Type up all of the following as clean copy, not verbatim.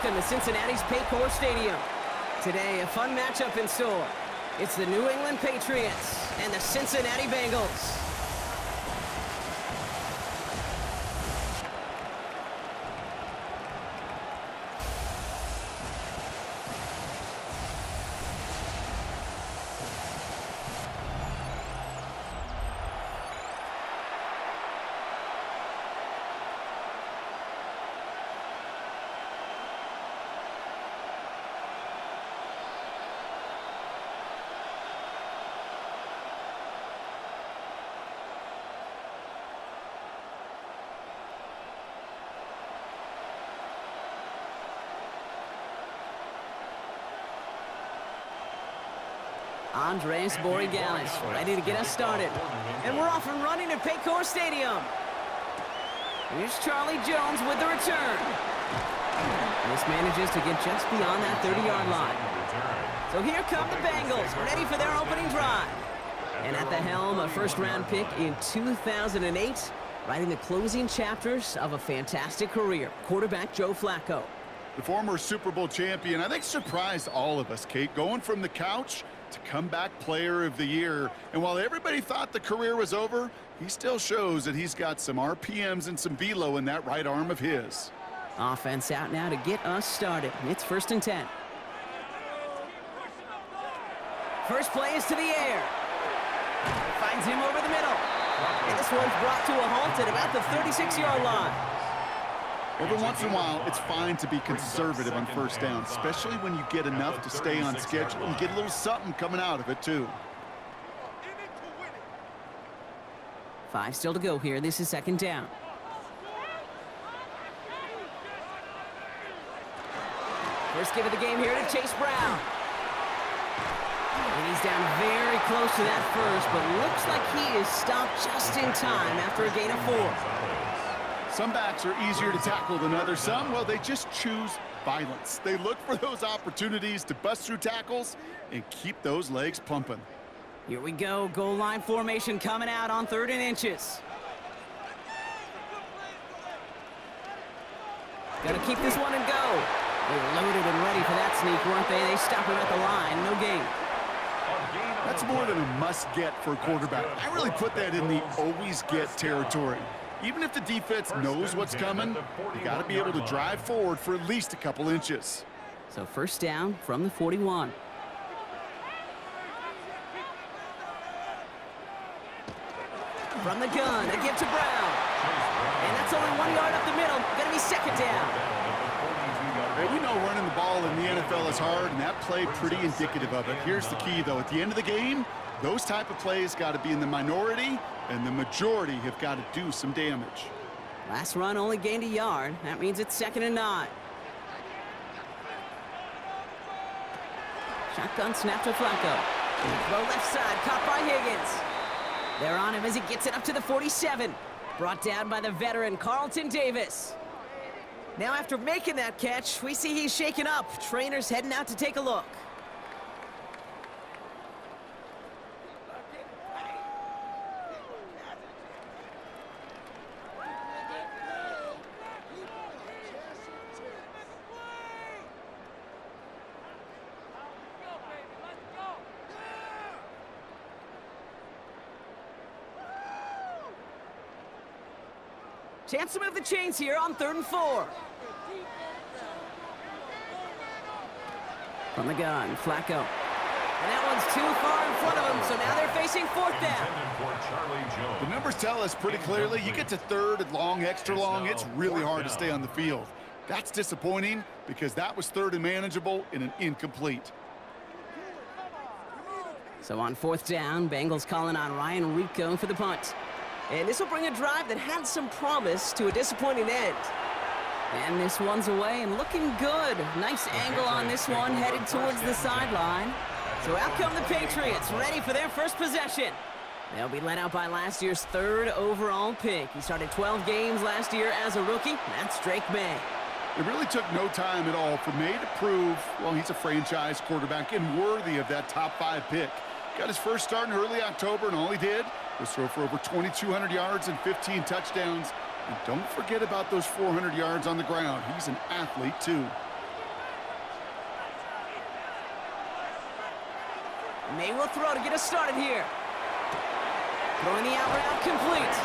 welcome to Cincinnati's Patriots Stadium. Today, a fun matchup in store. It's the New England Patriots and the Cincinnati Bengals. Andres Borregales ready to get us started. And we're off and running at Patriots Stadium. Here's Charlie Jones with the return. This manages to get just beyond that 30-yard line. So here come the Bengals, ready for their opening drive. And at the helm, a first-round pick in 2008, writing the closing chapters of a fantastic career, quarterback Joe Flacco. The former Super Bowl champion, I think, surprised all of us, Kate, going from the couch to comeback player of the year. And while everybody thought the career was over, he still shows that he's got some RPMs and some velo in that right arm of his. Offense out now to get us started. It's 1st and 10. First play is to the air. Finds him over the middle. And this one's brought to a halt at about the 36-yard line. Every once in a while, it's fine to be conservative on first down, especially when you get enough to stay on schedule and get a little something coming out of it, too. 5 still to go here. This is 2nd down. First give of the game here to Chase Brown. And he's down very close to that first, but looks like he is stopped just in time after a gain of 4. Some backs are easier to tackle than others. Some, well, they just choose violence. They look for those opportunities to bust through tackles and keep those legs pumping. Here we go. Goal line formation coming out on 3rd and inches. Got to keep this one and go. They were loaded and ready for that sneak, weren't they? They stop him at the line. No gain. That's more than a must-get for a quarterback. I really put that in the always-get territory. Even if the defense knows what's coming, you got to be able to drive forward for at least a couple inches. So 1st down from the 41. From the gun, a give to Brown. And that's only 1 yard up the middle. Going to be 2nd down. Well, we know running the ball in the NFL is hard, and that play pretty indicative of it. Here's the key, though. At the end of the game, those type of plays got to be in the minority, and the majority have got to do some damage. Last run only gained a yard. That means it's 2nd and 9. Shotgun snap to Flacco. Throw left side, caught by Higgins. They're on him as he gets it up to the 47. Brought down by the veteran Carlton Davis. Now after making that catch, we see he's shaken up. Trainers heading out to take a look. Chance to move the chains here on 3rd and 4. From the gun, Flacco. And that one's too far in front of him, so now they're facing 4th down. The numbers tell us pretty clearly, you get to 3rd and long, extra long, it's really hard to stay on the field. That's disappointing because that was 3rd and manageable in an incomplete. So on 4th down, Bengals calling on Ryan Rico for the punt. And this will bring a drive that had some promise to a disappointing end. And this one's away and looking good. Nice angle on this one, headed towards the sideline. So out come the Patriots, ready for their first possession. They'll be led out by last year's 3rd overall pick. He started 12 games last year as a rookie. That's Drake May. It really took no time at all for May to prove, well, he's a franchise quarterback and worthy of that top 5 pick. Got his first start in early October, and all he did was throw for over 2,200 yards and 15 touchdowns. And don't forget about those 400 yards on the ground. He's an athlete, too. May will throw to get us started here. Throwing the out route complete.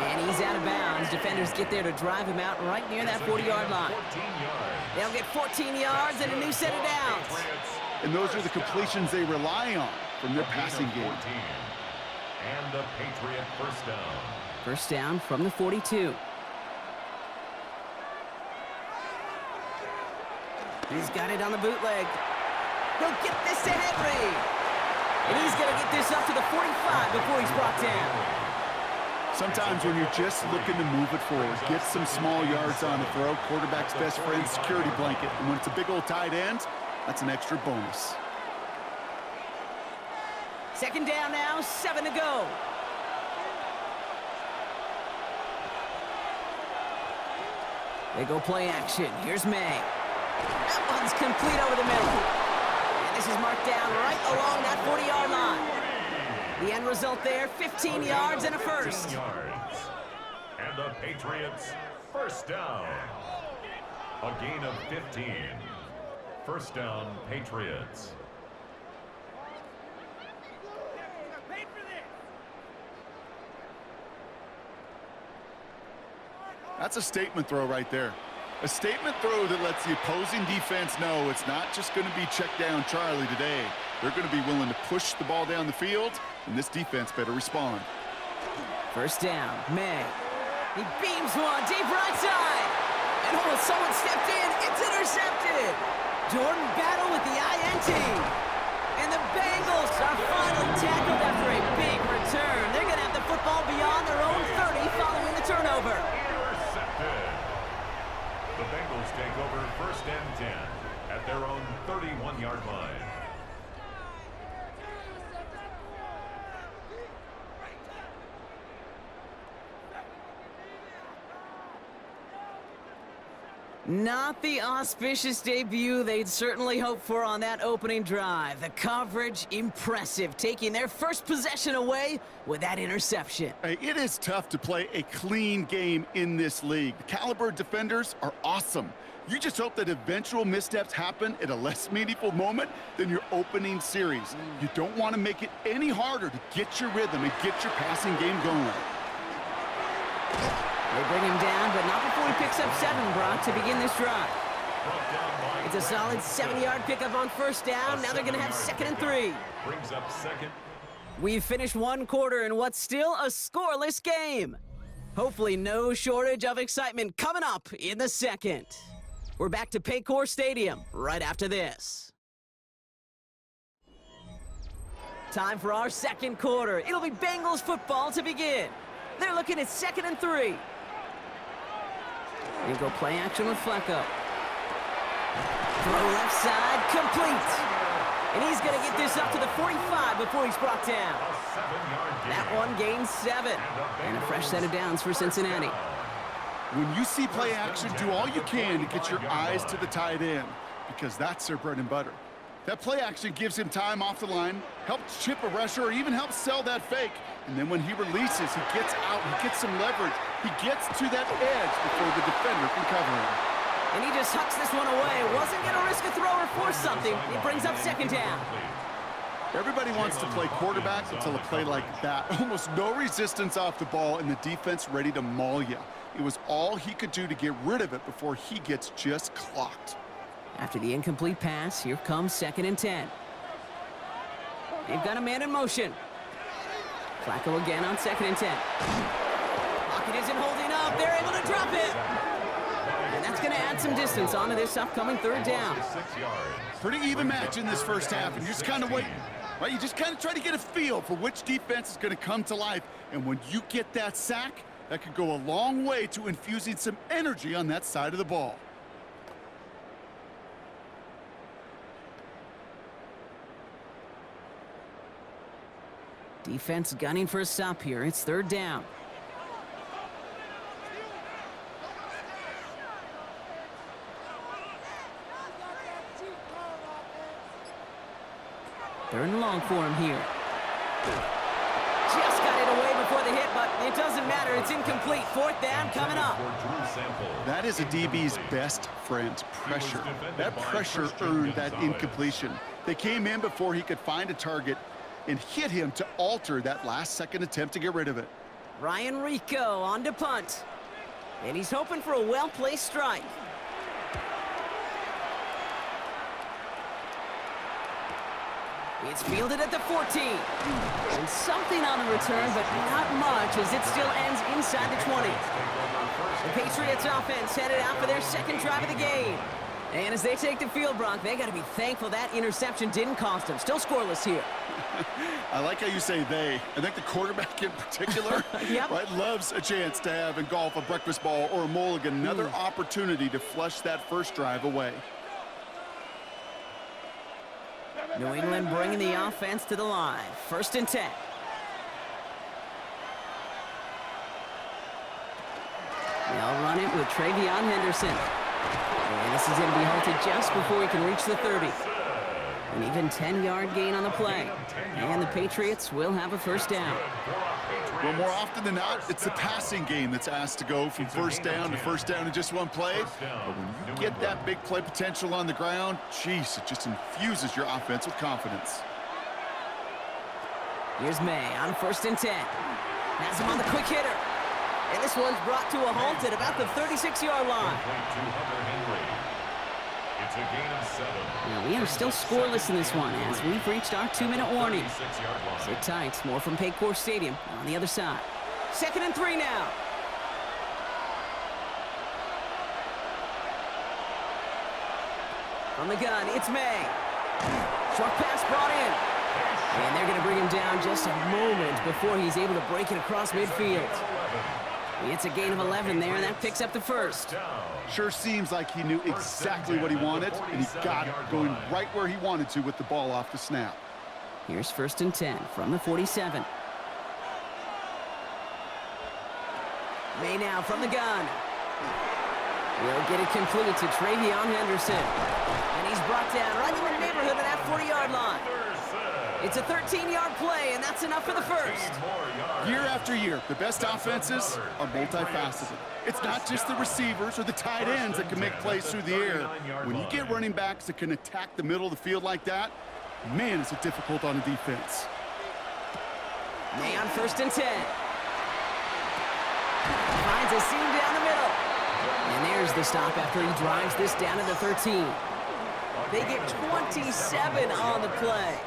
And he's out of bounds. Defenders get there to drive him out right near that 40-yard line. They'll get 14 yards and a new set of downs. And those are the completions they rely on from their passing game. And the Patriot first down. First down from the 42. He's got it on the bootleg. He'll get this to Henry. And he's going to get this up to the 45 before he's brought down. Sometimes when you're just looking to move it forward, get some small yards on the throw, quarterback's best friend, security blanket. And when it's a big old tight end, that's an extra bonus. Second down now, 7 to go. They go play action. Here's May. That one's complete over the middle. And this is marked down right along that 40-yard line. The end result there, 15 yards and a first. 15 yards. And the Patriots first down. A gain of 15. First down, Patriots. That's a statement throw right there. A statement throw that lets the opposing defense know it's not just going to be check down Charlie today. They're going to be willing to push the ball down the field, and this defense better respond. First down, May. He beams one deep right side. And almost someone stepped in. It's intercepted. Jordan Battle with the INT. And the Bengals are finally tackled after a big return. They're going to have the football beyond their own 30 following the turnover. The Bengals take over first and 10 at their own 31-yard line. Not the auspicious debut they'd certainly hoped for on that opening drive. The coverage, impressive, taking their first possession away with that interception. Hey, it is tough to play a clean game in this league. The caliber of defenders are awesome. You just hope that eventual missteps happen at a less meaningful moment than your opening series. You don't want to make it any harder to get your rhythm and get your passing game going. They bring him down, but not before he picks up 7, Brock, to begin this drive. It's a solid 70-yard pickup on first down. Now they're going to have 2nd and 3. Brings up second. We've finished one quarter in what's still a scoreless game. Hopefully no shortage of excitement coming up in the second. We're back to Paycor Stadium right after this. Time for our second quarter. It'll be Bengals football to begin. They're looking at 2nd and 3. They go play action with Flacco. Throw left side, complete. And he's going to get this up to the 45 before he's brought down. That one gains 7. And a fresh set of downs for Cincinnati. When you see play action, do all you can to get your eyes to the tight end, because that's their bread and butter. That play action gives him time off the line, helps chip a rusher, or even helps sell that fake. And then when he releases, he gets out, he gets some leverage. He gets to that edge before the defender can cover him. And he just hucks this one away. Wasn't going to risk a throw or force something. It brings up 2nd down. Everybody wants to play quarterback until a play like that. Almost no resistance off the ball, and the defense ready to maul you. It was all he could do to get rid of it before he gets just clocked. After the incomplete pass, here comes 2nd and 10. They've got a man in motion. Flacco again on 2nd and 10. Pocket isn't holding up. They're able to drop it. And that's going to add some distance onto this upcoming 3rd down. Pretty even match in this first half, and you're just kind of waiting. Right? You just kind of try to get a feel for which defense is going to come to life. And when you get that sack, that could go a long way to infusing some energy on that side of the ball. Defense gunning for a stop here. It's 3rd down. Third and long for him here. Just got it away before the hit, but it doesn't matter. It's incomplete. 4th down coming up. That is a DB's best friend, pressure. That pressure earned that incompletion. They came in before he could find a target and hit him to alter that last-second attempt to get rid of it. Ryan Rico on to punt. And he's hoping for a well-placed strike. It's fielded at the 14. And something on the return, but not much, as it still ends inside the 20. The Patriots offense headed out for their second drive of the game. And as they take the field, Brock, they got to be thankful that interception didn't cost them. Still scoreless here. I like how you say they. I think the quarterback in particular Yep. right, loves a chance to have in golf a breakfast ball or a mulligan, another opportunity to flush that first drive away. New England bringing the offense to the line. 1st and 10. They'll run it with Travion Henderson. And this is going to be halted just before he can reach the 30. An even 10-yard gain on the play. And the Patriots will have a first down. Well, more often than not, it's the passing game that's asked to go from first down in just one play. But when you get that big play potential on the ground, geez, it just infuses your offense with confidence. Here's May on 1st and 10. Has him on the quick hitter. And this one's brought to a halt at about the 36-yard line. It's a gain of 7. Now, we are still scoreless in this one as we've reached our 2-minute warning. Sit tight, more from Paycor Stadium on the other side. 2nd and 3 now. From the gun, it's May. Short pass brought in. And they're going to bring him down just a moment before he's able to break it across midfield. It's a gain of 11 there, and that picks up the first. Sure seems like he knew exactly what he wanted, and he got it, going right where he wanted to with the ball off the snap. Here's 1st and 10 from the 47. May now from the gun. Will get it completed to Travion Henderson. And he's brought down right in the neighborhood of that 40-yard line. It's a 13-yard play, and that's enough for the first. Year after year, the best offenses are multifaceted. It's not just the receivers or the tight ends that can make plays through the air. When you get running backs that can attack the middle of the field like that, man, is it difficult on the defense. May on 1st and 10. Finds a seam down the middle. And there's the stop after he drives this down to the 13. They get 27 on the play.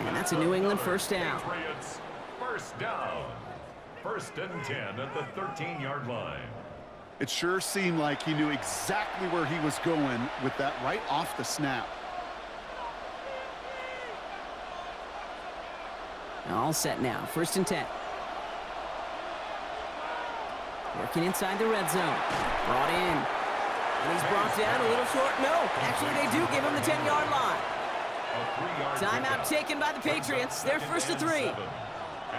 And that's a New England first down. Patriots, first down. 1st and 10 at the 13-yard line. It sure seemed like he knew exactly where he was going with that right off the snap. All set now. 1st and 10. Working inside the red zone. Brought in. And he's brought down a little short. No, actually they do give him the 10-yard line. Timeout taken by the Patriots. They're 1st and 3.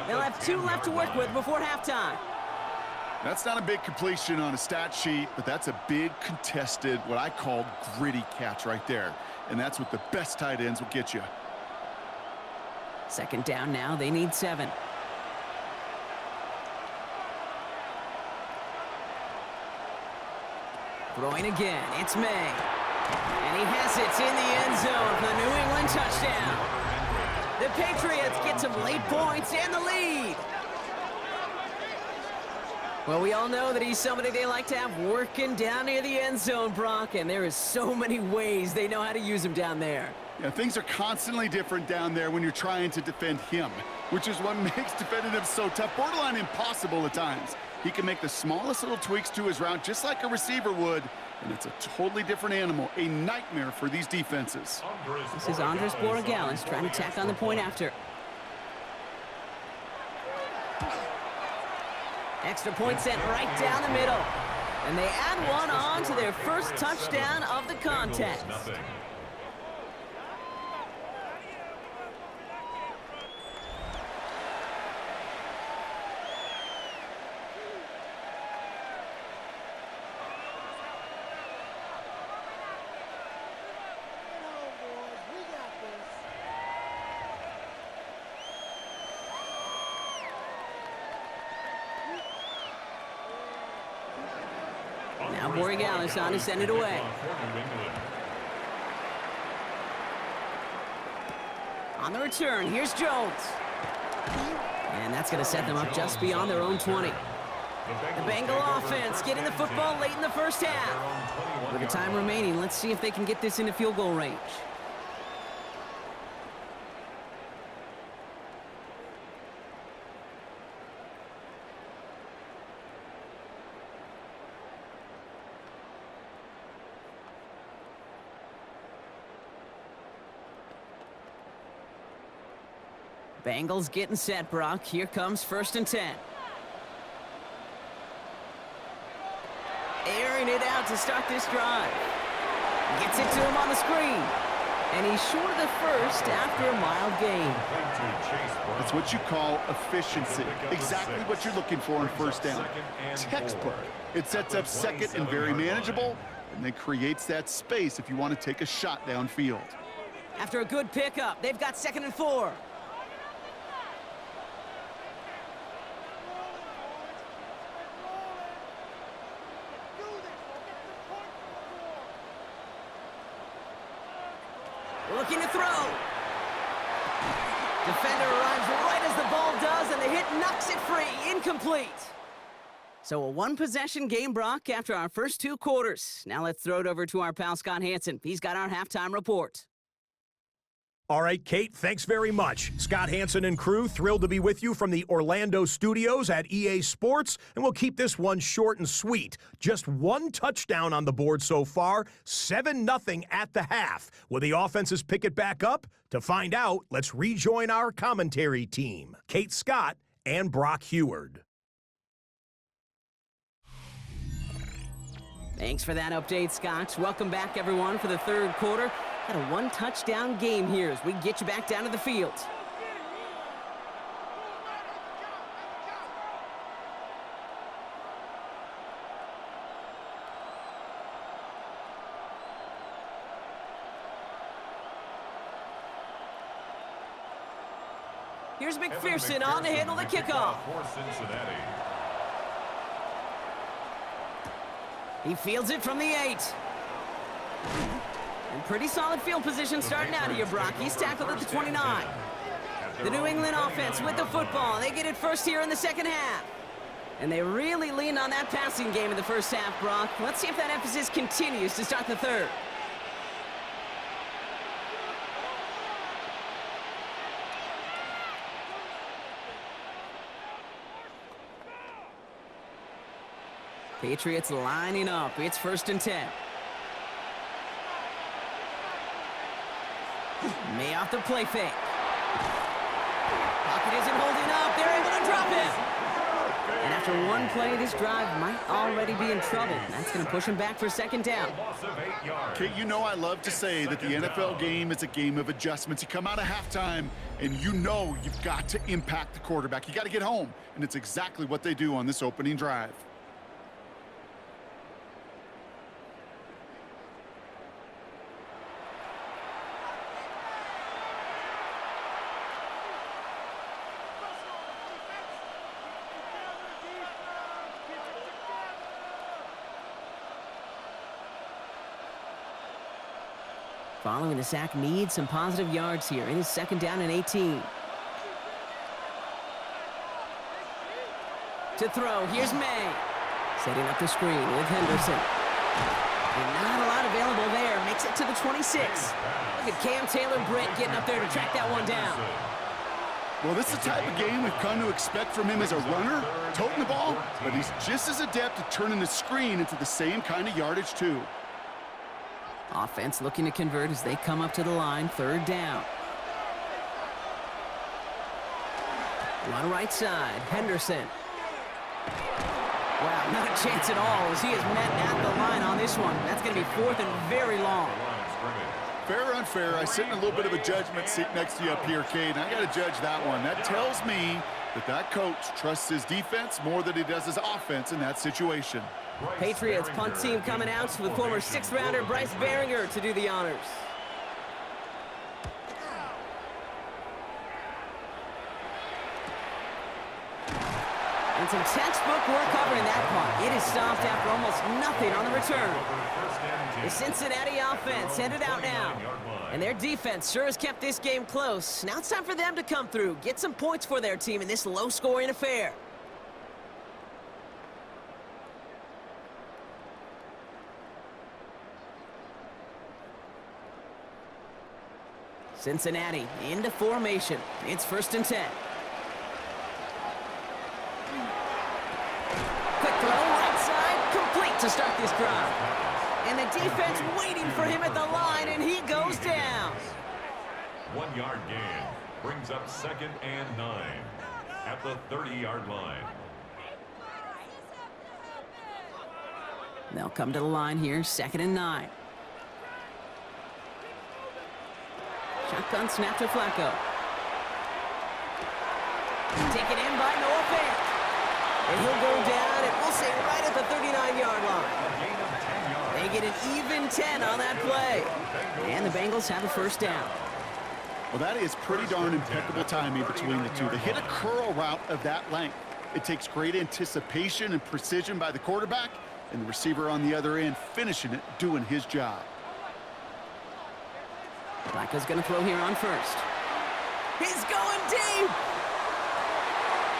They'll have 2 left to work with before halftime. That's not a big completion on a stat sheet, but that's a big contested, what I call gritty catch right there. And that's what the best tight ends will get you. 2nd down now. They need 7. Throwing again. It's May. And he has it in the end zone for the New England touchdown. The Patriots get some late points and the lead. Well, we all know that he's somebody they like to have working down near the end zone, Brock, and there is so many ways they know how to use him down there. Yeah, things are constantly different down there when you're trying to defend him, which is what makes defending him so tough, borderline impossible at times. He can make the smallest little tweaks to his route just like a receiver would, and it's a totally different animal, a nightmare for these defenses. This is Andres Borregales trying to tack on the point after. Extra point sent right down the middle. And they add one on to their first touchdown of the contest. Now Borregales on to send it away. On the return, here's Jones. And that's going to set them up just beyond their own 20. The Bengal offense getting the football late in the first half. With the time remaining, let's see if they can get this into field goal range. Bengals getting set, Brock. Here comes 1st and 10. Airing it out to start this drive. Gets it to him on the screen. And he's short of the first after a mild gain. That's what you call efficiency. Exactly what you're looking for on 1st down. Textbook. It sets up 2nd and very manageable, and then creates that space if you want to take a shot downfield. After a good pickup, they've got 2nd and 4. Looking to throw. Defender arrives right as the ball does, and the hit knocks it free. Incomplete. So a one-possession game, Brock, after our first 2 quarters. Now let's throw it over to our pal Scott Hansen. He's got our halftime report. All right, Kate, thanks very much. Scott Hansen and crew, thrilled to be with you from the Orlando studios at EA Sports, and we'll keep this one short and sweet. Just 1 touchdown on the board so far, 7-0 at the half. Will the offenses pick it back up? To find out, let's rejoin our commentary team, Kate Scott and Brock Heward. Thanks for that update, Scott. Welcome back, everyone, for the 3rd quarter. Got a 1-touchdown game here as we get you back down to the field. Here's McPherson on to handle the kickoff. For Cincinnati. He fields it from the 8. And pretty solid field position starting out here, Brock. He's tackled at the 29. The New England offense with the football. They get it first here in the 2nd half. And they really leaned on that passing game in the first half, Brock. Let's see if that emphasis continues to start the 3rd. Patriots lining up. It's 1st and 10. May off the play fake. Pocket isn't holding up. They're able to drop him. And after 1 play, this drive might already be in trouble. That's going to push him back for 2nd down. Kate, you know I love to say that the NFL game is a game of adjustments. You come out of halftime, and you know you've got to impact the quarterback. You got to get home, and it's exactly what they do on this opening drive. Following the sack, needs some positive yards here. It is 2nd down and 18. To throw, here's May. Setting up the screen with Henderson. And not a lot available there. Makes it to the 26. Look at Cam Taylor-Britt getting up there to track that one down. Well, this is the type of game we've come to expect from him as a runner, toting the ball, but he's just as adept at turning the screen into the same kind of yardage, too. Offense looking to convert as they come up to the line, 3rd down. Run right side, Henderson. Wow, not a chance at all as he is met at the line on this one. That's going to be 4th and very long. Fair or unfair, I sit in a little bit of a judgment seat next to you up here, Cade, and I got to judge that one. That tells me that coach trusts his defense more than he does his offense in that situation. Patriots punt team coming out with former 6th-rounder Bryce Baringer to do the honors. And some textbook work covering that punt. It is stopped after almost nothing on the return. The Cincinnati offense headed out now. And their defense sure has kept this game close. Now it's time for them to come through, get some points for their team in this low-scoring affair. Cincinnati into formation. It's 1st and 10. Quick throw, right side, complete to start this drive. And the defense waiting for him at the line, and he goes down. 1 yard gain brings up 2nd and 9 at the 30-yard line. They'll come to the line here, 2nd and 9. Shotgun snap to Flacco. Taken in by Noah Fant. And he'll go down, and we'll say right at the 39-yard line. They get an even 10 on that play. And the Bengals have a 1st down. Well, that is pretty darn impeccable timing between the two. They hit a curl route of that length. It takes great anticipation and precision by the quarterback, and the receiver on the other end finishing it, doing his job. Flacco's going to throw here on 1st. He's going deep.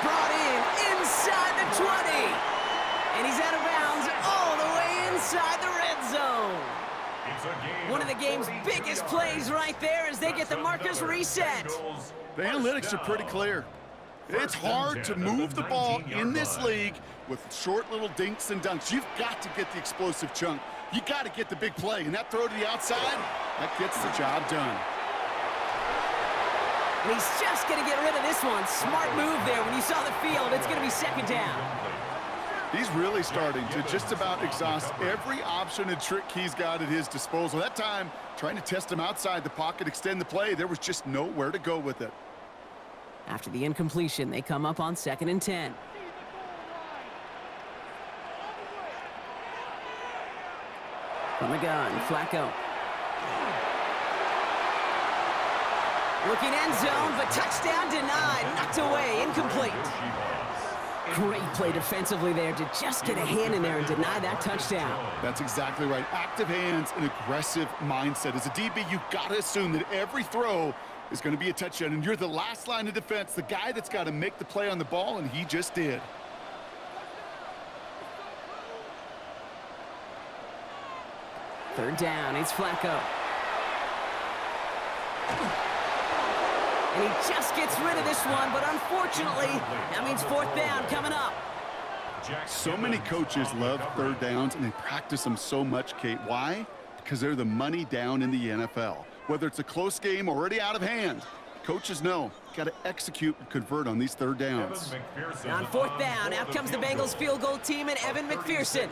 Brought in inside the 20. And he's out of bounds all the way inside the red zone. One of the game's biggest plays right there as they get the markers reset. The analytics are pretty clear. It's hard to move the ball in this league with short little dinks and dunks. You've got to get the explosive chunk. You got to get the big play, and that throw to the outside, that gets the job done. And he's just going to get rid of this one. Smart move there. When you saw the field, it's going to be 2nd down. He's really starting to just about exhaust every option and trick he's got at his disposal. That time, trying to test him outside the pocket, extend the play, there was just nowhere to go with it. After the incompletion, they come up on 2nd and 10. From the gun, Flacco. Looking end zone, but touchdown denied. Knocked away, incomplete. Great play defensively there to just get a hand in there and deny that touchdown. That's exactly right. Active hands and aggressive mindset. As a DB, you've got to assume that every throw is going to be a touchdown, and you're the last line of defense, the guy that's got to make the play on the ball, and he just did. Third down, it's Flacco. And he just gets rid of this one, but unfortunately, that means 4th down coming up. So many coaches love third downs, and they practice them so much, Kate. Why? Because they're the money down in the NFL. Whether it's a close game already out of hand, coaches know got to execute and convert on these third downs. On 4th down, out comes the Bengals field goal team and Evan McPherson.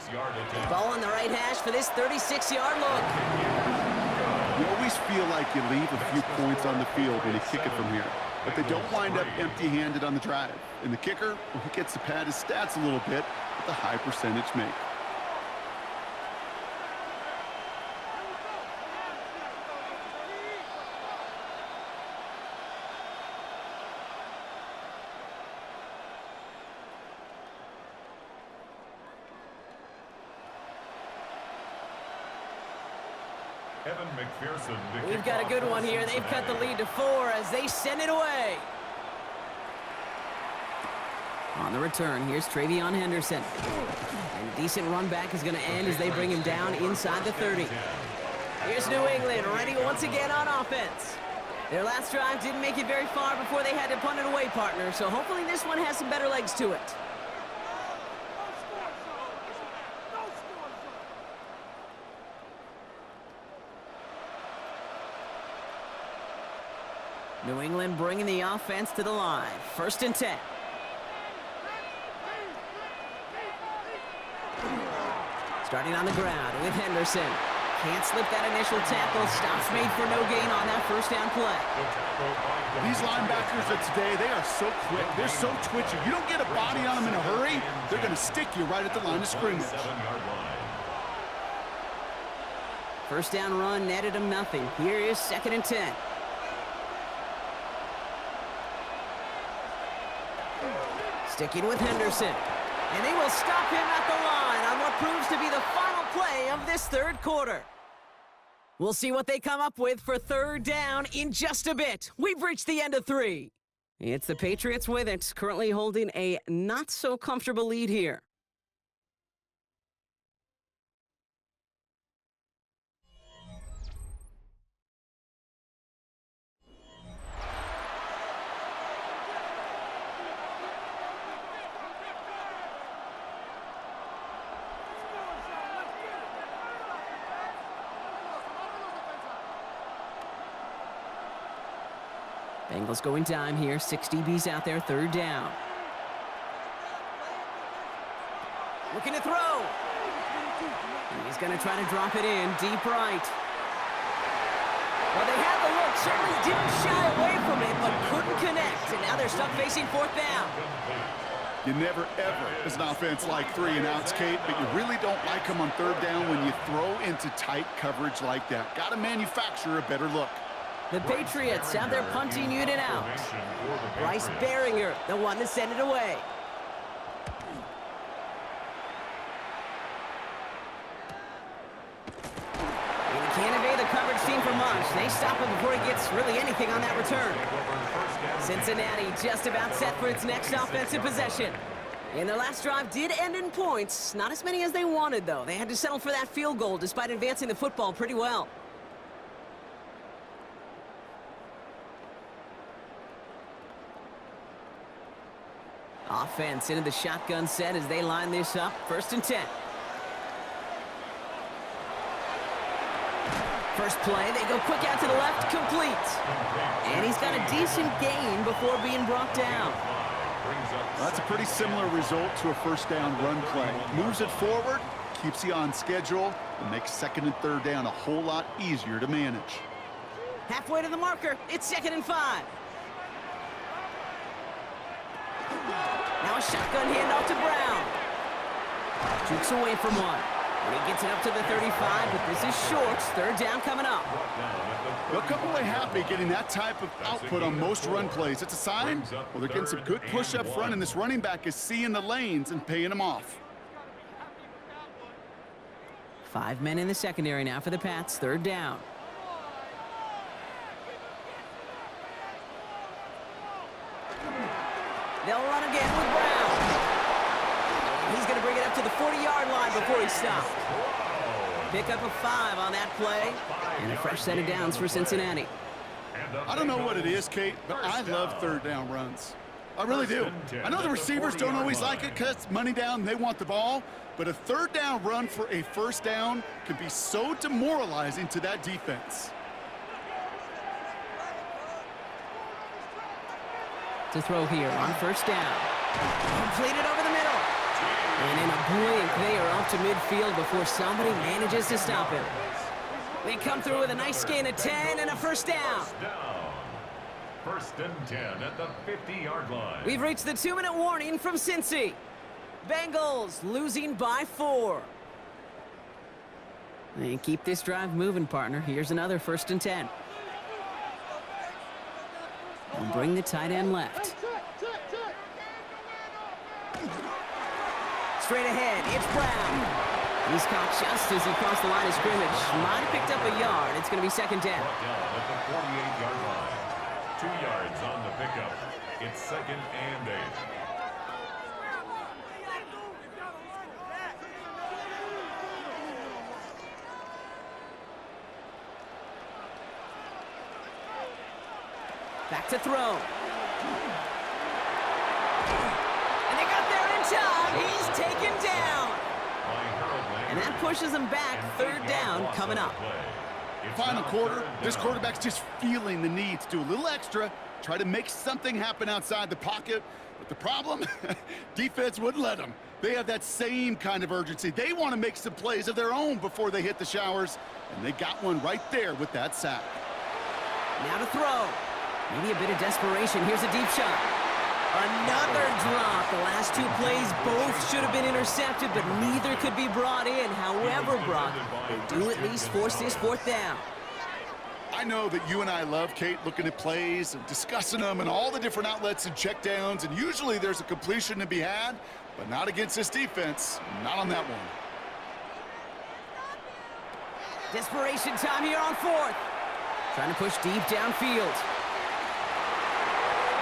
Ball on the right hash for this 36-yard look. You always feel like you leave a few points on the field when you kick it from here, but they don't wind up empty-handed on the drive. And the kicker, well, he gets to pad his stats a little bit with a high percentage make. Evan McPherson. We've got a good one here. They've cut the lead to 4 as they send it away. On the return, here's Travion Henderson. And a decent run back is going to end as they bring him down inside the 30. Here's New England ready once again on offense. Their last drive didn't make it very far before they had to punt it away, partner, so hopefully this one has some better legs to it. New England bringing the offense to the line. 1st and 10. Starting on the ground with Henderson. Can't slip that initial tackle. Stops made for no gain on that 1st down play. These linebackers of today, they are so quick. They're so twitchy. You don't get a body on them in a hurry, they're going to stick you right at the line of scrimmage. 1st down run netted him nothing. Here is 2nd and 10. Sticking with Henderson. And they will stop him at the line on what proves to be the final play of this third quarter. We'll see what they come up with for third down in just a bit. We've reached the end of 3. It's the Patriots with it, currently holding a not-so-comfortable lead here. Bengals going dime here. 6 DBs out there, third down. Looking to throw. He's going to try to drop it in deep right. Well, they had the look, certainly didn't shy away from it, but couldn't connect. And now they're stuck facing fourth down. You never, ever, as an offense, like 3 and outs, Kate, but you really don't like them on third down when you throw into tight coverage like that. Got to manufacture a better look. The Patriots have their punting unit out. Bryce Baringer, the one to send it away. And he can't evade the coverage team for much. They stop him before he gets really anything on that return. Cincinnati just about set for its next offensive possession. And their last drive did end in points. Not as many as they wanted, though. They had to settle for that field goal despite advancing the football pretty well. Offense into the shotgun set as they line this up. 1st and 10. First play, they go quick out to the left, complete. And he's got a decent gain before being brought down. Well, that's a pretty similar result to a first down run play. Moves it forward, keeps you on schedule, and makes 2nd and 3rd down a whole lot easier to manage. Halfway to the marker, it's 2nd and 5. Now a shotgun handoff to Brown. Jukes away from one. And he gets it up to the 35, but this is short. 3rd down coming up. They'll come away happy getting that type of output on most run plays. It's a sign, well, they're getting some good push up front, and this running back is seeing the lanes and paying them off. 5 men in the secondary now for the Pats. 3rd down. They'll run again with Brown. He's going to bring it up to the 40-yard line before he stops. Pick up a 5 on that play. And a fresh set of downs for Cincinnati. I don't know what it is, Kate, but I love 3rd down runs. I really do. I know the receivers don't always like it because it's money down and they want the ball, but a 3rd down run for a 1st down can be so demoralizing to that defense. To throw here on 1st down. Completed over the middle. And in a blink, they are off to midfield before somebody manages to stop him. They come through with a nice gain of 10 and a 1st down. 1st and 10 at the 50-yard line. We've reached the 2-minute warning from Cincy. Bengals losing by 4. And keep this drive moving, partner. Here's another 1st and 10. And bring the tight end left. Straight ahead, it's Brown. He's caught just as he crossed the line of scrimmage. Might have picked up a yard. It's going to be 2nd down. At the 48-yard line. 2 yards on the pickup. It's 2nd and 8. Back to throw. And they got there in time. He's taken down. And that pushes him back. 3rd down coming up. Final quarter, this quarterback's just feeling the need to do a little extra, try to make something happen outside the pocket. But the problem, defense wouldn't let them. They have that same kind of urgency. They want to make some plays of their own before they hit the showers, and they got one right there with that sack. Now to throw. Maybe a bit of desperation. Here's a deep shot. Another drop. The last 2 plays both should have been intercepted, but neither could be brought in. However, Brock, they do at least force this 4th down. I know that you and I love, Kate, looking at plays and discussing them and all the different outlets and checkdowns, and usually there's a completion to be had, but not against this defense, not on that one. Desperation time here on fourth. Trying to push deep downfield.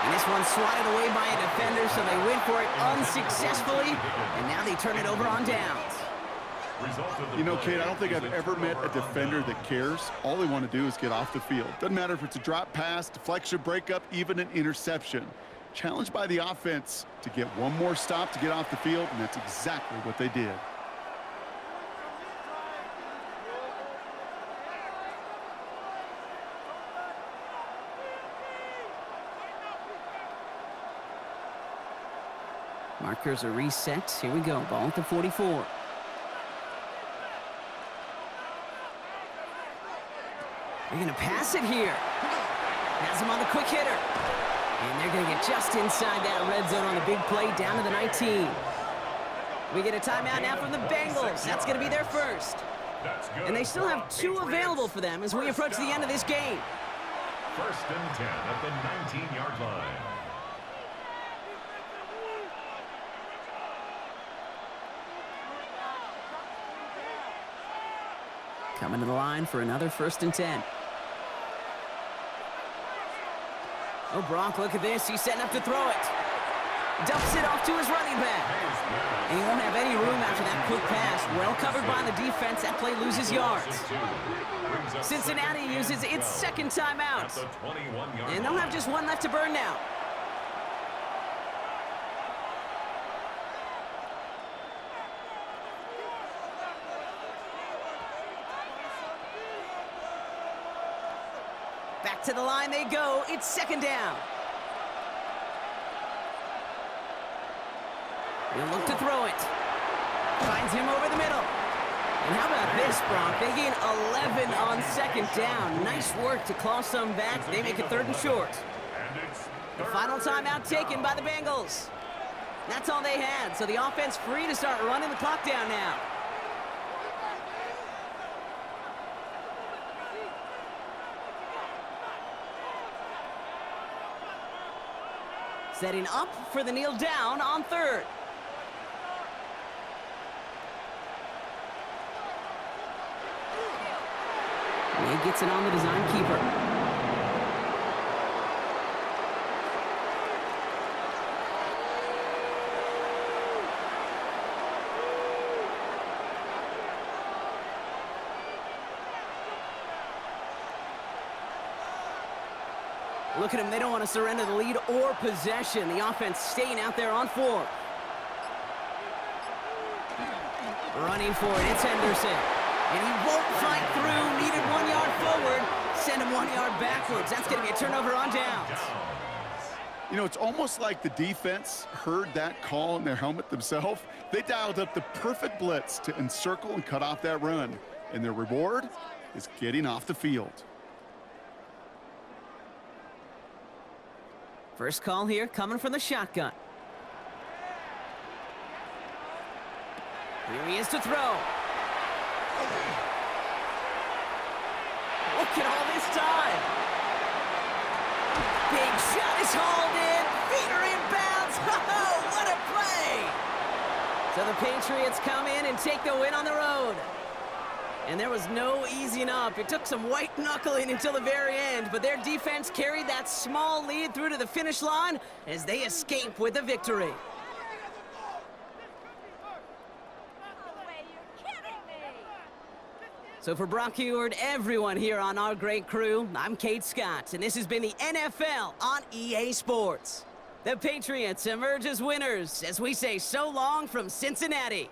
And this one's swatted away by a defender, so they went for it unsuccessfully, and now they turn it over on downs. You know, Kate, I don't think I've ever met a defender that cares. All they want to do is get off the field. Doesn't matter if it's a drop pass, deflection, breakup, even an interception. Challenged by the offense to get one more stop to get off the field, and that's exactly what they did. Markers are reset. Here we go. Ball at the 44. They're going to pass it here. Has him on the quick hitter. And they're going to get just inside that red zone on the big play down to the 19. We get a timeout now from the Bengals. That's going to be their first. And they still have 2 available for them as we approach the end of this game. 1st and 10 at the 19-yard line. Coming to the line for another 1st and 10. Oh, Brock, look at this. He's setting up to throw it. Dumps it off to his running back. And he won't have any room after that quick pass. Well covered by the defense. That play loses yards. Cincinnati uses its 2nd timeout. And they'll have just 1 left to burn now. Back to the line they go. It's 2nd down. He'll look to throw it. Finds him over the middle. And how about this, Brock? They gain 11 on 2nd down. Nice work to claw some back. They make it 3rd and short. The final timeout taken by the Bengals. That's all they had, so the offense free to start running the clock down now. Setting up for the kneel down on 3rd. He gets it on the design keeper. Look at them. They don't want to surrender the lead or possession. The offense staying out there on 4. Running for it. It's Henderson. And he won't fight through. Needed 1 yard forward. Send him 1 yard backwards. That's going to be a turnover on downs. You know, it's almost like the defense heard that call in their helmet themselves. They dialed up the perfect blitz to encircle and cut off that run. And their reward is getting off the field. First call here coming from the shotgun. Here he is to throw. Look at all this time. Big shot is hauled in. Feet are inbounds. Oh, what a play. So the Patriots come in and take the win on the road. And there was no easing up. It took some white knuckling until the very end, but their defense carried that small lead through to the finish line as they escape with a victory. So for Brock Heward, everyone here on our great crew, I'm Kate Scott, and this has been the NFL on EA Sports. The Patriots emerge as winners as we say so long from Cincinnati.